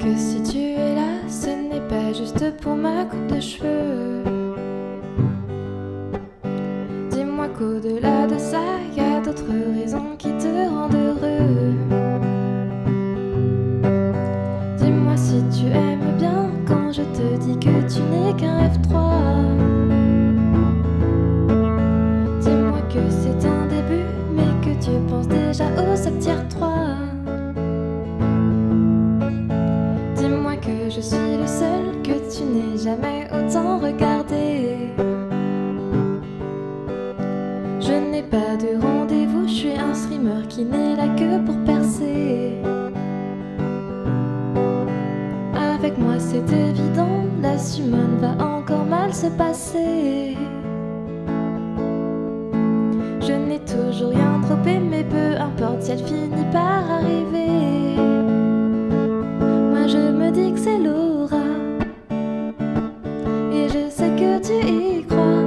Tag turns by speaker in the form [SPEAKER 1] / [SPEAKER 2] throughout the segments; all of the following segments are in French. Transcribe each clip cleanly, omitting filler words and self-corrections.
[SPEAKER 1] que si tu es là, ce n'est pas juste pour ma coupe de cheveux. Dis-moi qu'au-delà de ça, y a d'autres raisons qui te rendent heureux. Dis-moi si tu aimes bien quand je te dis que tu n'es qu'un F3. Dis-moi que c'est un début, mais que tu penses déjà au septième 3. Dis-moi que je suis le seul que tu n'aies jamais autant regardé. Je n'ai pas de rendez-vous, je suis un streamer qui n'est là que pour percer. Avec moi c'est évident, la summonne va encore mal se passer. Je n'ai toujours rien droppé, mais peu importe si elle finit par arriver. Moi je me dis que c'est Laura, et je sais que tu y crois.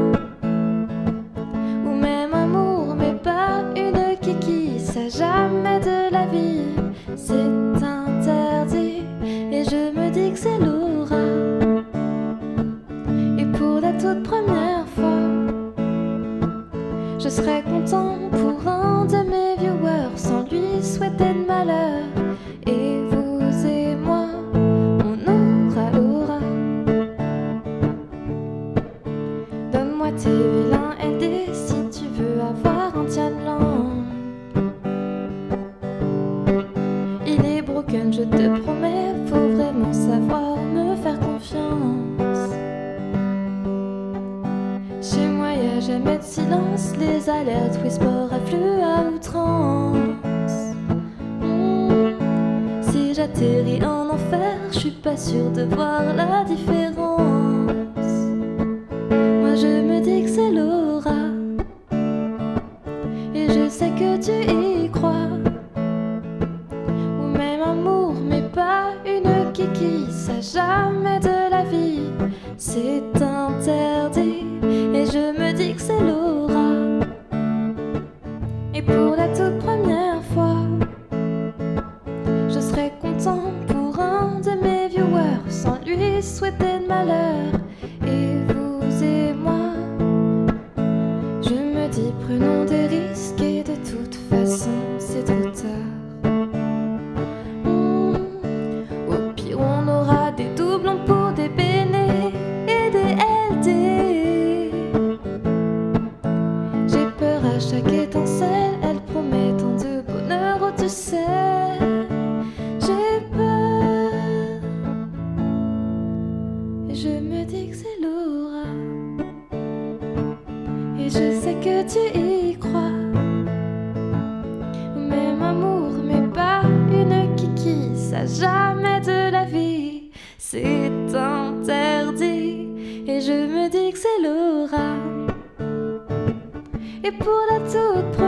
[SPEAKER 1] Ou même amour, mais pas une kiki, ça jamais de la vie, c'est interdit. Et je me dis que c'est Laura. Et pour la toute première fois, je serais content pour un de mes viewers sans lui souhaiter de malheur. Et vous et moi, on aura Laura. Donne-moi tes vilains LD si tu veux avoir un Tianlang. Il est broken, je te promets, faut vraiment savoir me faire confiance. Chez moi y a jamais de silence, les alertes Whisper affluent à outrance. Si j'atterris en enfer, je suis pas sûre de voir la différence. Moi je me dis que c'est Laura, et je sais que tu y crois. Ou même amour, mais pas une kiki, ça jamais de la vie, c'est interdit. Et je me dis que c'est Laura. Et pour la toute première fois, je serais content pour un de mes viewers sans lui souhaiter de malheur. Et vous et moi, je me dis prenons des risques, et de toute façon c'est trop tard. Au pire on aura des doublons pour des bénés et des LD. J'ai peur à chaque étincelle, elle promet tant de bonheur, oh tu sais. J'ai peur, et je me dis que c'est Laura. Et je sais que tu y crois. Ou même amour, mais pas une kiki, ça jamais de la vie, c'est interdit. Et je me dis que c'est Laura. Et pour la toute première